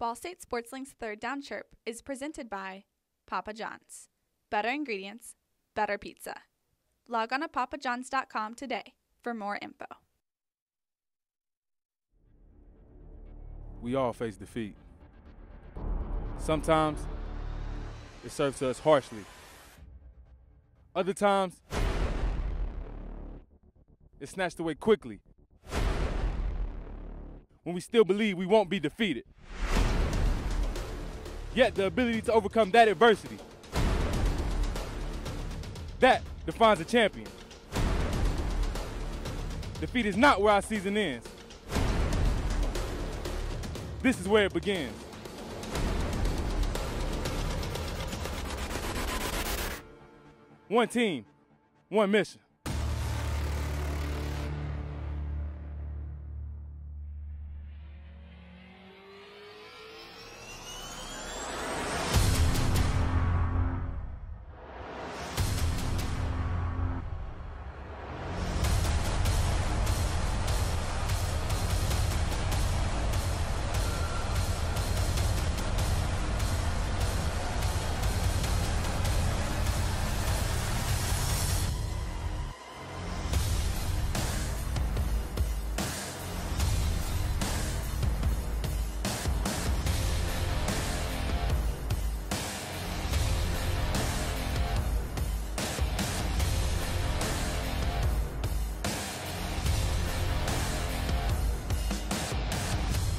Ball State SportsLink's third Down Chirp is presented by Papa John's. Better ingredients, better pizza. Log on to papajohns.com today for more info. We all face defeat. Sometimes it serves us harshly. Other times it's snatched away quickly when we still believe we won't be defeated. Yet the ability to overcome that adversity, that defines a champion. Defeat is not where our season ends. This is where it begins. One team, one mission.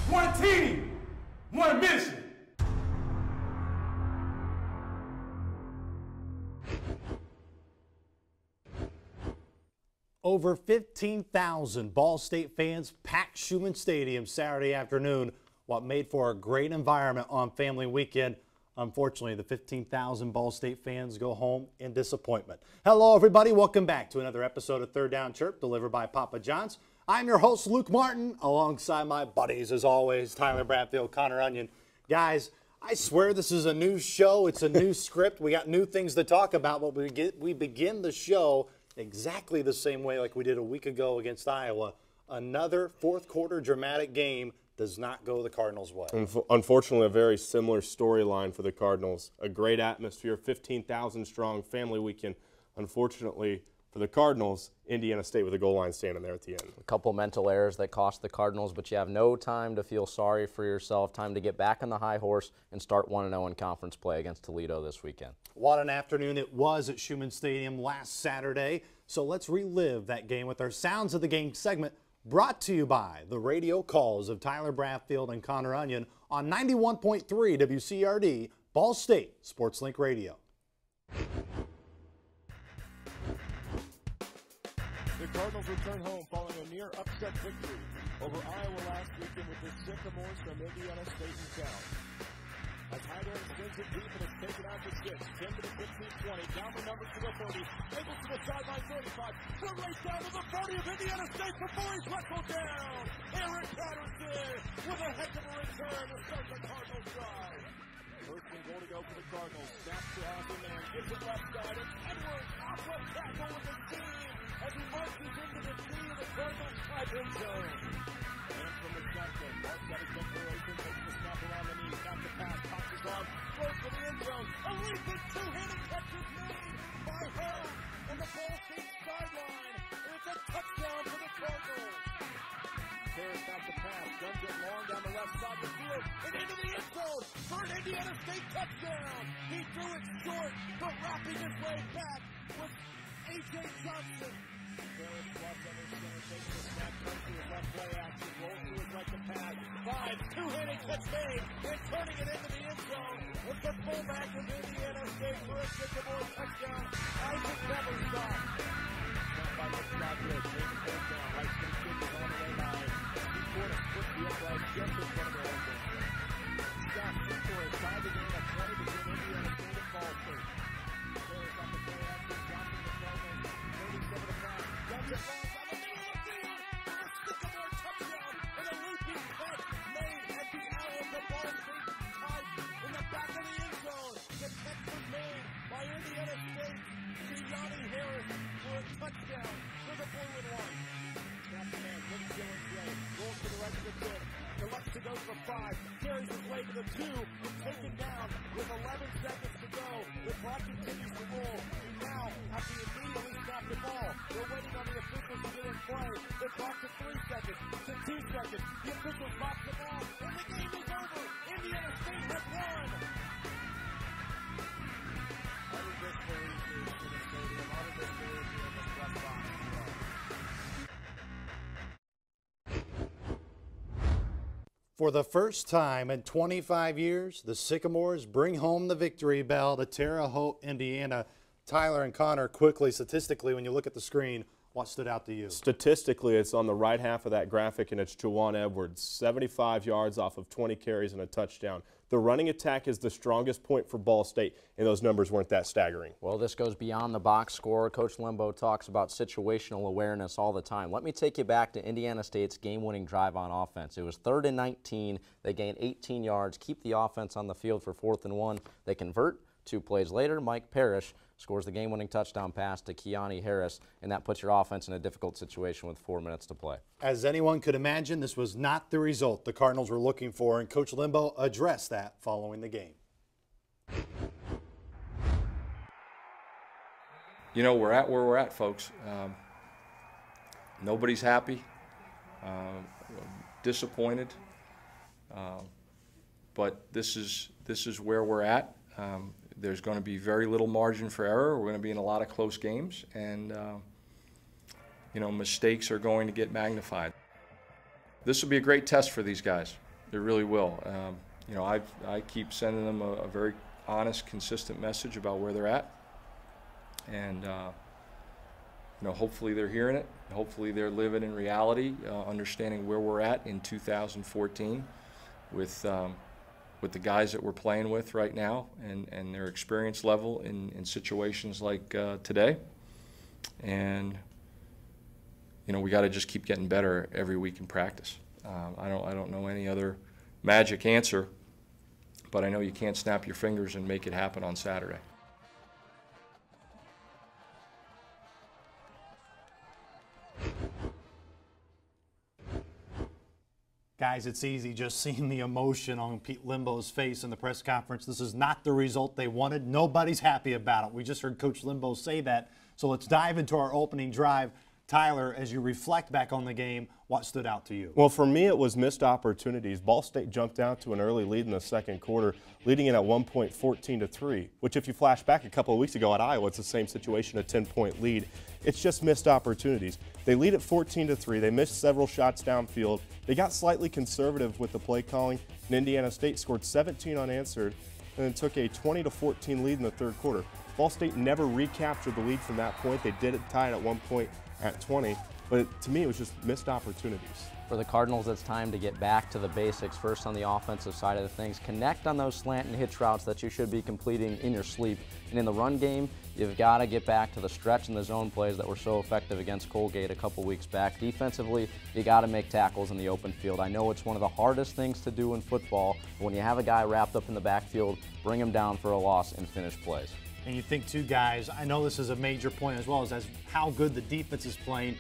One team, one mission. Over 15,000 Ball State fans packed Schumann Stadium Saturday afternoon, what made for a great environment on family weekend. Unfortunately, the 15,000 Ball State fans go home in disappointment. Hello, everybody. Welcome back to another episode of Third Down Chirp, delivered by Papa John's. I'm your host, Luke Martin, alongside my buddies, as always, Tyler Bradfield, Connor Onion. Guys, I swear this is a new show. It's a new script. We got new things to talk about, but we begin the show exactly the same way like we did a week ago against Iowa. Another fourth quarter dramatic game does not go the Cardinals' way. Unfortunately, a very similar storyline for the Cardinals. A great atmosphere, 15,000 strong family weekend. Unfortunately, for the Cardinals, Indiana State with a goal line standing there at the end. A couple mental errors that cost the Cardinals, but you have no time to feel sorry for yourself, time to get back on the high horse and start 1-0 in conference play against Toledo this weekend. What an afternoon it was at Schumann Stadium last Saturday. So let's relive that game with our Sounds of the Game segment, brought to you by the radio calls of Tyler Bradfield and Connor Onion on 91.3 WCRD, Ball State SportsLink Radio. The Cardinals return home following a near upset victory over Iowa last weekend with the sophomores from Indiana State in town. As Highland spins it deep and is taken out to 6, 10 to the 15-20, down the numbers to the 30, Eagles to the sideline 35, the race down to the 40 of Indiana State before he's wrestled down. Eric Patterson with a heck of a return to start the Cardinals drive. First and goal to go for the Cardinals. Snaps to Austin Man, gives it left side, and Edwards off the tackle with the team as he marches into the knee of the Cardinals strike end zone. And from the shotgun, Mark got his declaration, takes the snap around the knee, back to pass, pops his arm, throws for the end zone. A leaping two-handed catch is made by Hall on the Ball State sideline. And it's a touchdown for the Cardinals. Harris back to pass, guns it long down the left side of the field, and into the end zone for an Indiana State touchdown. He threw it short, but wrapping his way back with A.J. Johnson. Harris drops under center, takes the snap, turns to his left play action, rolls to his right to pass, finds two-handed catch made, and turning it into the end zone with the fullback of Indiana State for a Sycamore touchdown. Isaac Beverstock. Snap by the shot here, James goes down, right to the kick is on the way line. He scored a split the upright just in front of the end zone. Scott Secor has tied the game at 20 between Indiana State and Ball State. Harris on the play action, dropping the Cardinals, 37 to pass, guns it long down the middle of the field, and a Sycamore touchdown, and a looping cut made at the hour of the Ball State tied in the back of the end zone. The catch was made by Indiana State. 2 is taken down with 11 seconds to go. The clock continues to roll. Now have to immediately stop the ball. They're waiting on the officials to get in play. The clock to 3 seconds, to 2 seconds. The officials stop the ball, and the game is over. Indiana State has won. Utter disbelief in the stadium. Utter disbelief in this press box. For the first time in 25 years, the Sycamores bring home the victory bell to Terre Haute, Indiana. Tyler and Connor, quickly, statistically, when you look at the screen, what stood out to you? Statistically, it's on the right half of that graphic, and it's Juwan Edwards, 75 yards off of 20 carries and a touchdown. The running attack is the strongest point for Ball State, and those numbers weren't that staggering. Well, this goes beyond the box score. Coach Limbo talks about situational awareness all the time. Let me take you back to Indiana State's game-winning drive on offense. It was 3rd and 19. They gained 18 yards, keep the offense on the field for 4th and 1. They convert. 2 plays later, Mike Parrish scores the game-winning touchdown pass to Keani Harris, and that puts your offense in a difficult situation with 4 minutes to play. As anyone could imagine, this was not the result the Cardinals were looking for, and Coach Limbo addressed that following the game. You know, we're at where we're at, folks. Nobody's happy, disappointed, but this is where we're at. There's going to be very little margin for error. We're going to be in a lot of close games, and you know, mistakes are going to get magnified. This will be a great test for these guys. It really will. You know, I keep sending them a very honest, consistent message about where they're at, and you know, hopefully they're hearing it. Hopefully they're living in reality, understanding where we're at in 2014 with the guys that we're playing with right now, and their experience level in situations like today. And you know, we got to just keep getting better every week in practice. I don't know any other magic answer, but I know you can't snap your fingers and make it happen on Saturday. Guys, it's easy just seeing the emotion on Pete Limbo's face in the press conference. This is not the result they wanted. Nobody's happy about it. We just heard Coach Limbo say that. So let's dive into our opening drive. Tyler, as you reflect back on the game, what stood out to you? Well, for me, it was missed opportunities. Ball State jumped out to an early lead in the second quarter, leading it at one point 14-3, which if you flash back a couple of weeks ago at Iowa, it's the same situation, a 10-point lead. It's just missed opportunities. They lead at 14-3. They missed several shots downfield. They got slightly conservative with the play calling, and Indiana State scored 17 unanswered and then took a 20-14 lead in the third quarter. Ball State never recaptured the lead from that point. They did it tied at one point at 20, but to me it was just missed opportunities. For the Cardinals, it's time to get back to the basics. First on the offensive side of the things, connect on those slant and hitch routes that you should be completing in your sleep. And in the run game, you've got to get back to the stretch and the zone plays that were so effective against Colgate a couple weeks back. Defensively, you got to make tackles in the open field. I know it's one of the hardest things to do in football. When you have a guy wrapped up in the backfield, bring him down for a loss and finish plays. And you think, too, guys, I know this is a major point as well as how good the defense is playing.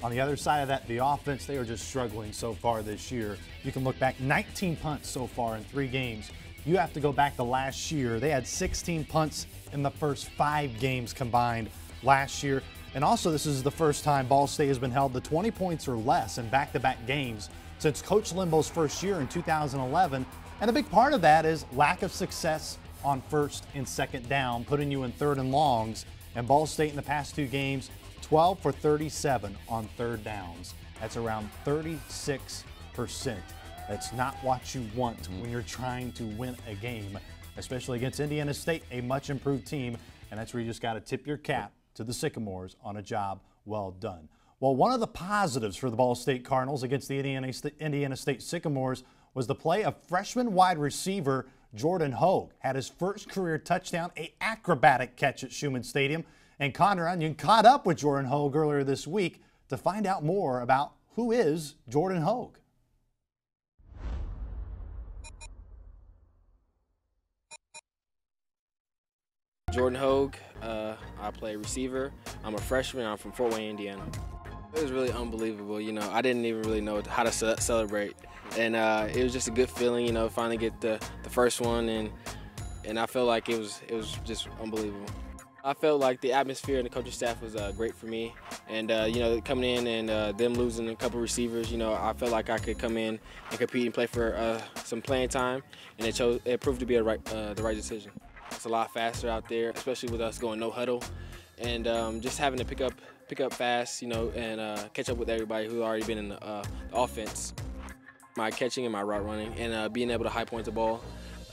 On the other side of that, the offense, they are just struggling so far this year. You can look back, 19 punts so far in 3 games. You have to go back to last year. They had 16 punts in the first 5 games combined last year. And also, this is the first time Ball State has been held to 20 points or less in back-to-back games since Coach Limbo's first year in 2011. And a big part of that is lack of success on first and second down, putting you in third and longs. And Ball State in the past 2 games, 12 for 37 on third downs. That's around 36%. That's not what you want when you're trying to win a game, especially against Indiana State, a much improved team. And that's where you just got to tip your cap to the Sycamores on a job well done. Well, one of the positives for the Ball State Cardinals against the Indiana State Sycamores was the play of freshman wide receiver Jordan Hogue. Had his first career touchdown, an acrobatic catch at Schumann Stadium. And Connor Onion caught up with Jordan Hogue earlier this week to find out more about who is Jordan Hogue. Jordan Hogue, I play receiver. I'm a freshman. I'm from Fort Wayne, Indiana. It was really unbelievable. You know, I didn't even really know how to celebrate, and it was just a good feeling. You know, finally get the first one, and I felt like it was just unbelievable. I felt like the atmosphere and the coaching staff was great for me, and you know, coming in and them losing a couple receivers, you know, I felt like I could come in and compete and play for some playing time, and it proved to be the right decision. It's a lot faster out there, especially with us going no huddle, and just having to pick up fast, you know, and catch up with everybody who already been in the offense. My catching and my route running, and being able to high point the ball.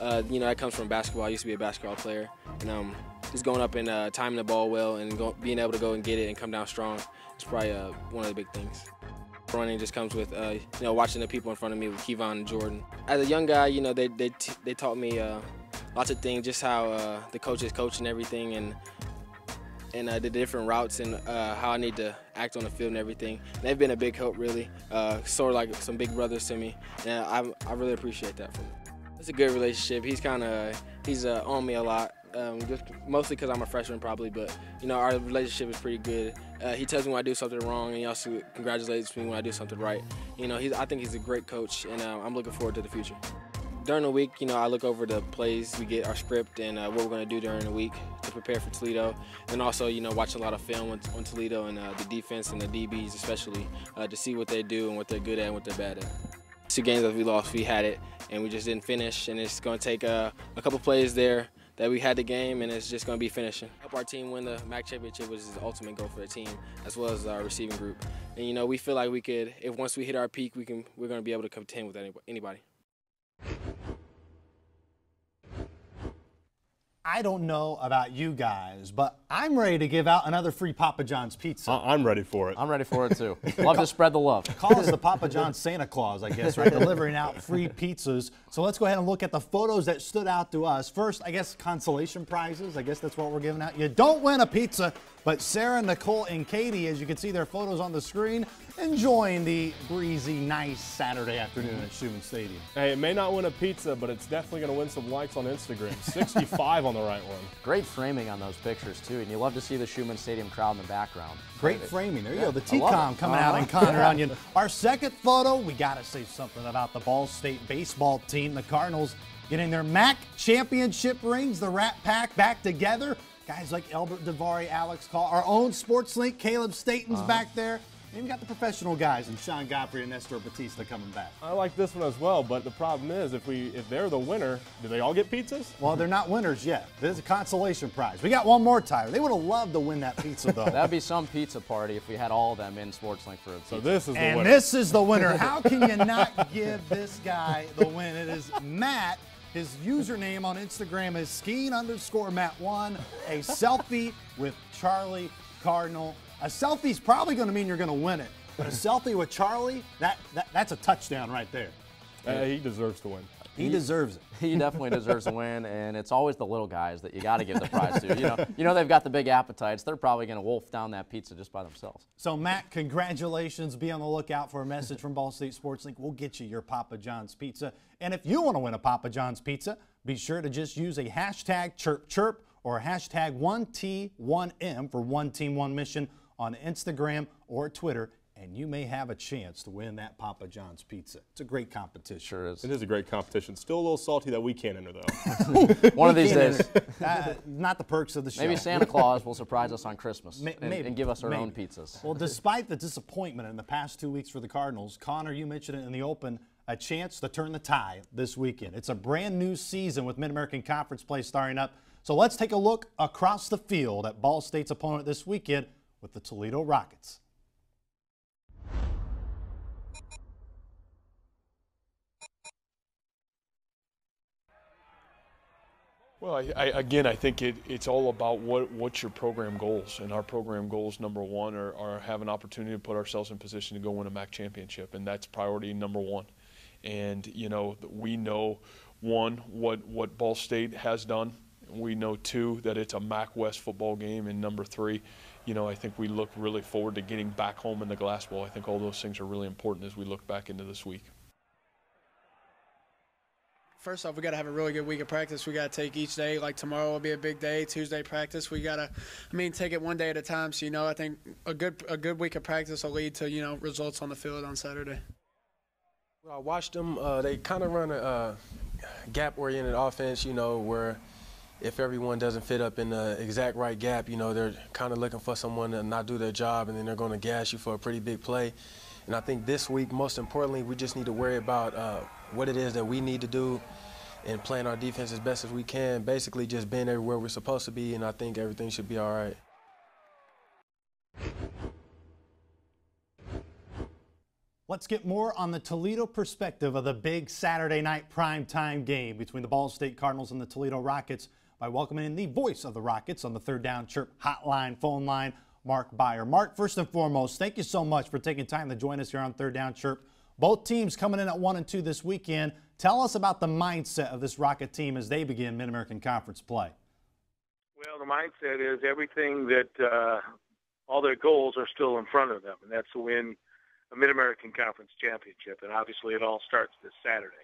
You know, that comes from basketball. I used to be a basketball player, and just going up and timing the ball well and being able to go and get it and come down strong is probably one of the big things. Running just comes with, you know, watching the people in front of me with Kevon and Jordan. As a young guy, you know, they taught me lots of things, just how the coaches coach and everything, and the different routes and how I need to act on the field and everything. And they've been a big help, really, sort of like some big brothers to me, and I really appreciate that from them. It's a good relationship. He's on me a lot, just mostly because I'm a freshman probably, but you know, our relationship is pretty good. He tells me when I do something wrong, and he also congratulates me when I do something right. You know, I think he's a great coach, and I'm looking forward to the future. During the week, you know, I look over the plays, we get our script, and what we're going to do during the week to prepare for Toledo, and also, you know, watch a lot of film on Toledo and the defense and the DBs especially, to see what they do and what they're good at and what they're bad at. 2 games that we lost, we had it, and we just didn't finish, and it's going to take a couple plays there that we had the game, and it's just going to be finishing. Help our team win the MAC championship, which is the ultimate goal for the team, as well as our receiving group. And you know, we feel like we could, if once we hit our peak, we're going to be able to contend with anybody. I don't know about you guys, but I'm ready to give out another free Papa John's pizza. I'm ready for it. I'm ready for it too. Love to spread the love. Call us the Papa John's Santa Claus, I guess, right? Delivering out free pizzas. So let's go ahead and look at the photos that stood out to us. First, I guess consolation prizes. I guess that's what we're giving out. You don't win a pizza, but Sarah, Nicole, and Katie, as you can see their photos on the screen, enjoying the breezy, nice Saturday afternoon at Schumann Stadium. Hey, it may not win a pizza, but it's definitely going to win some likes on Instagram. 65 on the right one. Great framing on those pictures too, and you love to see the Schumann Stadium crowd in the background. Great framing. There you go. The T-Com coming out in Connor Onion. Our second photo, we got to say something about the Ball State baseball team. The Cardinals getting their MAC championship rings, the Rat Pack back together. Guys like Albert DeVary, Alex Call, our own Sports Link, Caleb Staten's back there. And we got the professional guys and Sean Godfrey and Nestor Batista coming back. I like this one as well, but the problem is if they're the winner, do they all get pizzas? Well, they're not winners yet. There's a consolation prize. We got one more, Tyler. They would have loved to win that pizza, though. That'd be some pizza party if we had all of them in SportsLink for a pizza. So this is the winner. And this is the winner. How can you not give this guy the win? It is Matt. His username on Instagram is skiing_Matt1. A selfie with Charlie Cardinal. A selfie's probably going to mean you're going to win it. But a selfie with Charlie, that's a touchdown right there. He deserves to win. He deserves it. He definitely deserves to win, and it's always the little guys that you got to give the prize to. You know they've got the big appetites. They're probably going to wolf down that pizza just by themselves. So, Matt, congratulations. Be on the lookout for a message from Ball State Sports Link. We'll get you your Papa John's pizza. And if you want to win a Papa John's pizza, be sure to just use a hashtag #ChirpChirp or a hashtag 1T1M for One Team One Mission on Instagram or Twitter, and you may have a chance to win that Papa John's pizza. It's a great competition. Sure is. It is a great competition. Still a little salty that we can't enter, though. One of these days. Not the perks of the show. Maybe Santa Claus will surprise us on Christmas and give us our own Maybe. pizzas. Well, despite the disappointment in the past 2 weeks for the Cardinals, Connor, you mentioned it in the open, a chance to turn the tide this weekend. It's a brand new season with Mid-American Conference play starting up. So let's take a look across the field at Ball State's opponent this weekend with the Toledo Rockets. Well, I think it's all about what's your program goals, and our program goals, number one, are have an opportunity to put ourselves in position to go win a MAC championship, and that's priority number one. And you know, we know one what Ball State has done. We know two that it's a MAC West football game, and number three, you know, I think we look really forward to getting back home in the Glass Bowl. I think all those things are really important as we look back into this week. First off, we got to have a really good week of practice. We got to take each day. Like tomorrow will be a big day. Tuesday practice. We got to, take it one day at a time. So, I think a good week of practice will lead to, results on the field on Saturday. Well, I watched them. They kind of run a gap-oriented offense, where if everyone doesn't fit up in the exact right gap, they're kind of looking for someone to not do their job, and then they're going to gas you for a pretty big play. And I think this week, most importantly, we just need to worry about what it is that we need to do and playing our defense as best as we can, basically just being everywhere we're supposed to be, and I think everything should be all right. Let's get more on the Toledo perspective of the big Saturday night primetime game between the Ball State Cardinals and the Toledo Rockets by welcoming in the voice of the Rockets on the Third Down Chirp hotline phone line, Mark Beyer. Mark, first and foremost, thank you so much for taking time to join us here on Third Down Chirp. Both teams coming in at 1-2 this weekend. Tell us about the mindset of this Rocket team as they begin Mid-American Conference play. Well, the mindset is everything that all their goals are still in front of them, and that's to win a Mid-American Conference championship, and obviously it all starts this Saturday.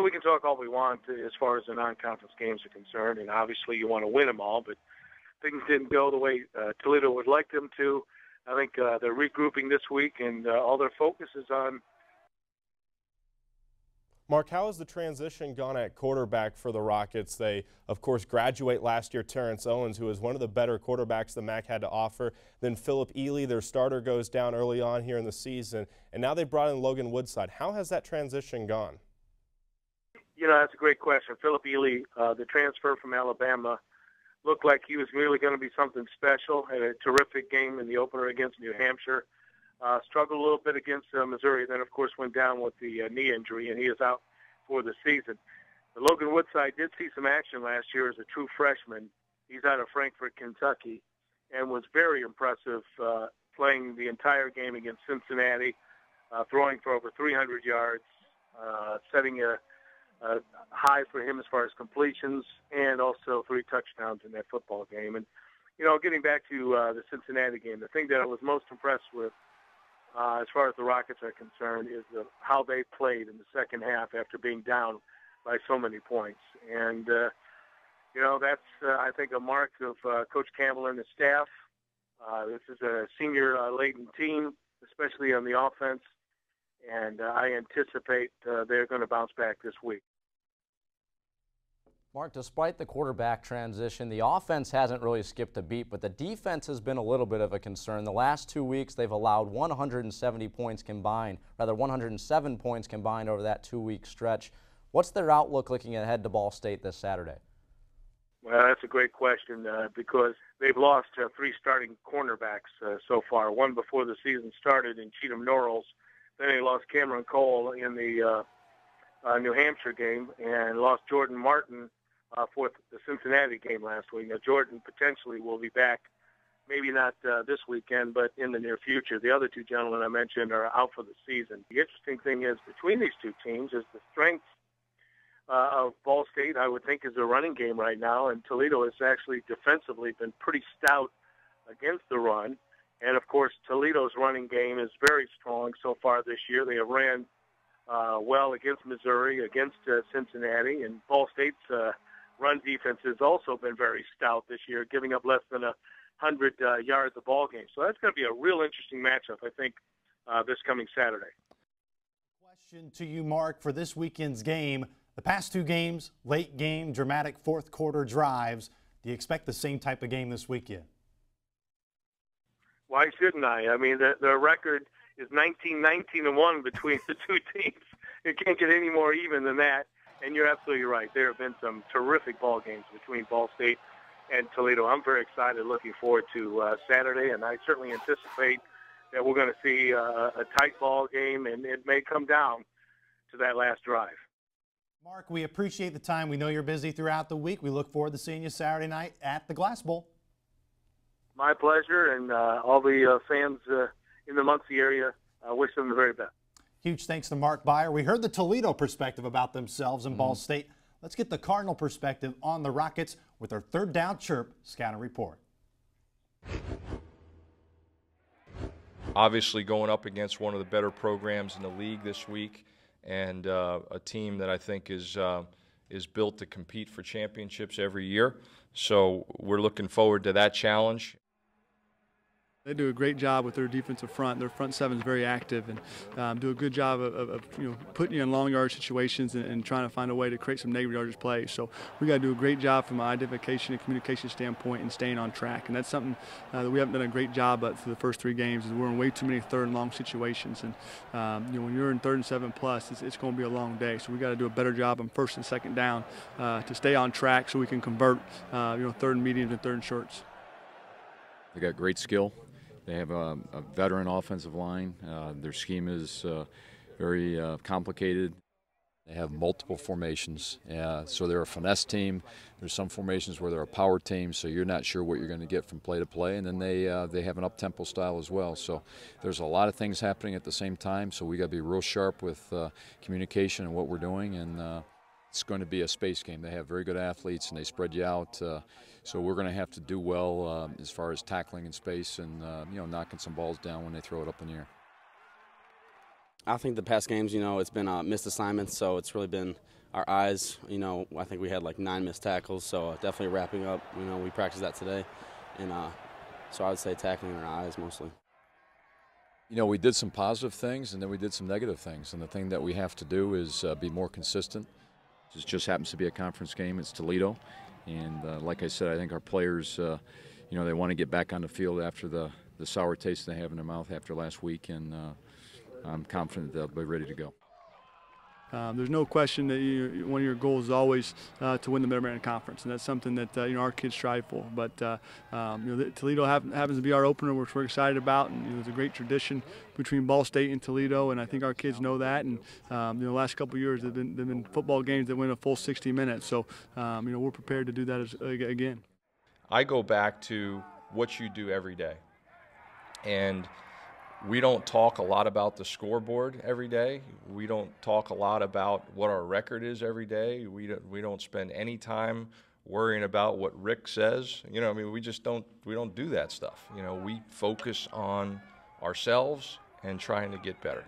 We can talk all we want as far as the non-conference games are concerned, and obviously you want to win them all, but things didn't go the way Toledo would like them to. I think they're regrouping this week, and all their focus is on. Mark, how has the transition gone at quarterback for the Rockets? They, of course, graduate last year Terrence Owens, who is one of the better quarterbacks the MAC had to offer. Then Philip Ely, their starter, goes down early on here in the season. And now they brought in Logan Woodside. How has that transition gone? That's a great question. Philip Ely, the transfer from Alabama, looked like he was really going to be something special. Had a terrific game in the opener against New Hampshire. Struggled a little bit against Missouri, then, of course, went down with the knee injury, and he is out for the season. But Logan Woodside did see some action last year as a true freshman. He's out of Frankfort, Kentucky, and was very impressive playing the entire game against Cincinnati, throwing for over 300 yards, setting a high for him as far as completions, and also 3 touchdowns in that football game. And, getting back to the Cincinnati game, the thing that I was most impressed with as far as the Rockets are concerned is how they played in the second half after being down by so many points. And, that's, I think, a mark of Coach Campbell and the staff. This is a senior-laden team, especially on the offense, and I anticipate they're going to bounce back this week. Mark, despite the quarterback transition, the offense hasn't really skipped a beat, but the defense has been a little bit of a concern. The last 2 weeks, they've allowed 170 points combined, rather 107 points combined over that 2-week stretch. What's their outlook looking ahead to Ball State this Saturday? Well, that's a great question because they've lost 3 starting cornerbacks so far, one before the season started in Cheatham Norrells. Then they lost Cameron Cole in the New Hampshire game and lost Jordan Martin for the Cincinnati game last week. Now, Jordan potentially will be back, maybe not this weekend, but in the near future. The other 2 gentlemen I mentioned are out for the season. The interesting thing is between these 2 teams is the strength of Ball State, I would think, is the running game right now, and Toledo has actually defensively been pretty stout against the run. And, of course, Toledo's running game is very strong so far this year. They have ran well against Missouri, against Cincinnati, and Ball State's run defense has also been very stout this year, giving up less than 100 yards a ball game. So that's going to be a real interesting matchup, I think, this coming Saturday. Question to you, Mark, for this weekend's game. The past 2 games, late game, dramatic fourth-quarter drives. Do you expect the same type of game this weekend? Why shouldn't I? I mean, the record is 19-19-1 between the 2 teams. It can't get any more even than that. And you're absolutely right. There have been some terrific ball games between Ball State and Toledo. I'm very excited, looking forward to Saturday, and I certainly anticipate that we're going to see a tight ball game, and it may come down to that last drive. Mark, we appreciate the time. We know you're busy throughout the week. We look forward to seeing you Saturday night at the Glass Bowl. My pleasure, and all the fans in the Muncie area, wish them the very best. Huge thanks to Mark Beyer. We heard the Toledo perspective about themselves in Ball State. Let's get the Cardinal perspective on the Rockets with our Third Down Chirp scouting report. Obviously going up against one of the better programs in the league this week, and a team that I think is built to compete for championships every year. So we're looking forward to that challenge. They do a great job with their defensive front. Their front seven is very active and do a good job of putting you in long yard situations and trying to find a way to create some negative yardage plays. So we got to do a great job from an identification and communication standpoint and staying on track. And that's something that we haven't done a great job at for the first 3 games. Is we're in way too many third and long situations. And when you're in 3rd and 7 plus, it's going to be a long day. So we got to do a better job on 1st and 2nd down to stay on track so we can convert 3rd and mediums and 3rd and shorts. They got great skill. They have a veteran offensive line. Their scheme is very complicated. They have multiple formations, so they're a finesse team. There's some formations where they're a power team, so you're not sure what you're going to get from play to play. And then they have an up-tempo style as well. So there's a lot of things happening at the same time, so we got to be real sharp with communication and what we're doing. And it's going to be a space game. They have very good athletes, and they spread you out. So we're going to have to do well as far as tackling in space and knocking some balls down when they throw it up in the air. I think the past games, it's been missed assignments, so it's really been our eyes. I think we had like 9 missed tackles, so definitely wrapping up. We practiced that today, and so I would say tackling our eyes mostly. We did some positive things, and then we did some negative things. And the thing that we have to do is be more consistent. It just happens to be a conference game. It's Toledo. And like I said, I think our players, they want to get back on the field after the sour taste they have in their mouth after last week, and I'm confident they'll be ready to go. There's no question that one of your goals is always to win the Mid-American Conference, and that's something that our kids strive for. But Toledo happens to be our opener, which we're excited about, and there's a great tradition between Ball State and Toledo, and I think our kids know that. And the last couple of years, they've been football games that went a full 60 minutes. So we're prepared to do that again. I go back to what you do every day, and we don't talk a lot about the scoreboard every day. We don't talk a lot about what our record is every day. We don't spend any time worrying about what Rick says. We don't do that stuff. We focus on ourselves and trying to get better.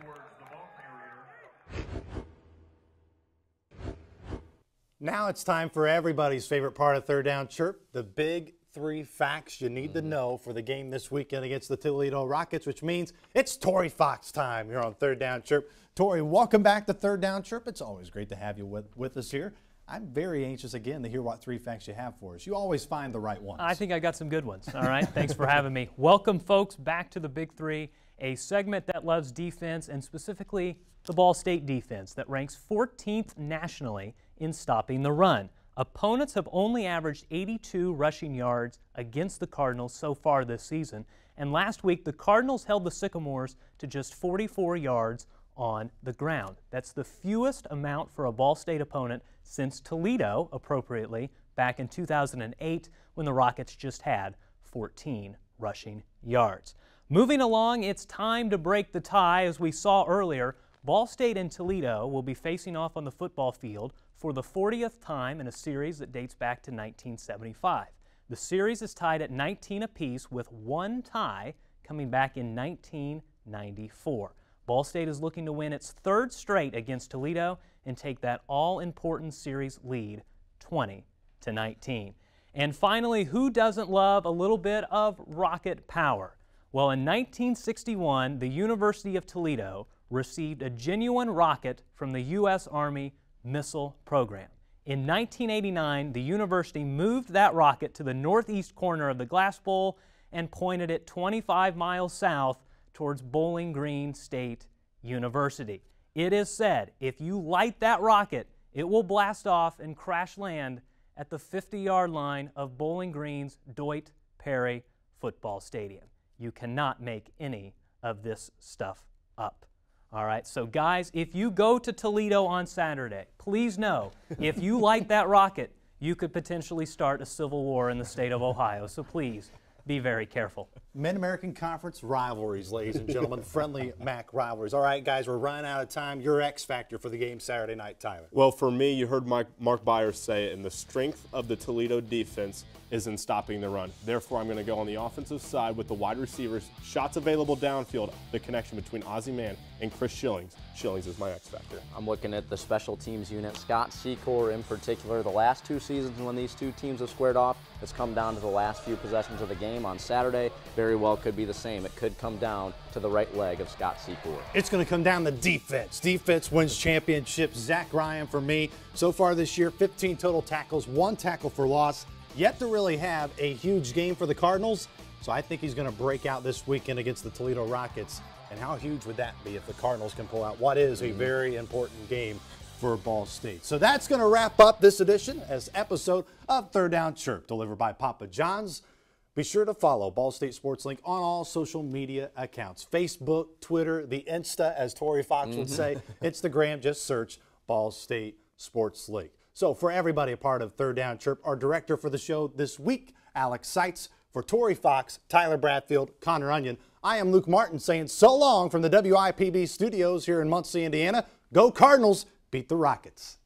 Now it's time for everybody's favorite part of Third Down Chirp, the big 3 facts you need to know for the game this weekend against the Toledo Rockets, which means it's Torey Fox time here on Third Down Chirp. Torey, welcome back to Third Down Chirp. It's always great to have you with us here. I'm very anxious again to hear what 3 facts you have for us. You always find the right ones. I think I got some good ones. All right, thanks for having me. Welcome, folks, back to the Big 3, a segment that loves defense, and specifically the Ball State defense that ranks 14th nationally in stopping the run. Opponents have only averaged 82 rushing yards against the Cardinals so far this season, and last week the Cardinals held the Sycamores to just 44 yards on the ground. That's the fewest amount for a Ball State opponent since Toledo, appropriately, back in 2008 when the Rockets just had 14 rushing yards. Moving along, it's time to break the tie. As we saw earlier, Ball State and Toledo will be facing off on the football field for the 40th time in a series that dates back to 1975. The series is tied at 19 apiece with 1 tie coming back in 1994. Ball State is looking to win its 3rd straight against Toledo and take that all-important series lead 20-19. And finally, who doesn't love a little bit of rocket power? Well, in 1961, the University of Toledo received a genuine rocket from the U.S. Army missile program. In 1989, the university moved that rocket to the northeast corner of the Glass Bowl and pointed it 25 miles south towards Bowling Green State University. It is said if you light that rocket, it will blast off and crash land at the 50-yard line of Bowling Green's Doit Perry Football Stadium. You cannot make any of this stuff up. All right, so guys, if you go to Toledo on Saturday, please know, if you light that rocket, you could potentially start a civil war in the state of Ohio. So please, be very careful. Mid-American Conference rivalries, ladies and gentlemen. Friendly MAC rivalries. All right, guys, we're running out of time. Your X factor for the game Saturday night, Tyler. Well, for me, you heard Mark Byers say it, and the strength of the Toledo defense is in stopping the run. Therefore, I'm going to go on the offensive side with the wide receivers, shots available downfield, the connection between Ozzie Mann and Chris Schillings. Schillings is my X factor. I'm looking at the special teams unit, Scott Secor in particular. The last 2 seasons when these 2 teams have squared off, it's come down to the last few possessions of the game. On Saturday, very well could be the same. It could come down to the right leg of Scott Secor. It's going to come down to defense. Defense wins championships. Zach Ryan for me. So far this year, 15 total tackles, 1 tackle for loss. Yet to really have a huge game for the Cardinals. So I think he's going to break out this weekend against the Toledo Rockets. And how huge would that be if the Cardinals can pull out what is a very important game for Ball State? So that's going to wrap up this edition as episode of Third Down Chirp, delivered by Papa John's. Be sure to follow Ball State Sports Link on all social media accounts. Facebook, Twitter, the Insta, as Torey Fox would say. Instagram, just search Ball State Sports Link. So for everybody a part of Third Down Chirp, our director for the show this week, Alex Seitz, for Torey Fox, Tyler Bradfield, Connor Onion, I am Luke Martin saying so long from the WIPB studios here in Muncie, Indiana. Go Cardinals, beat the Rockets.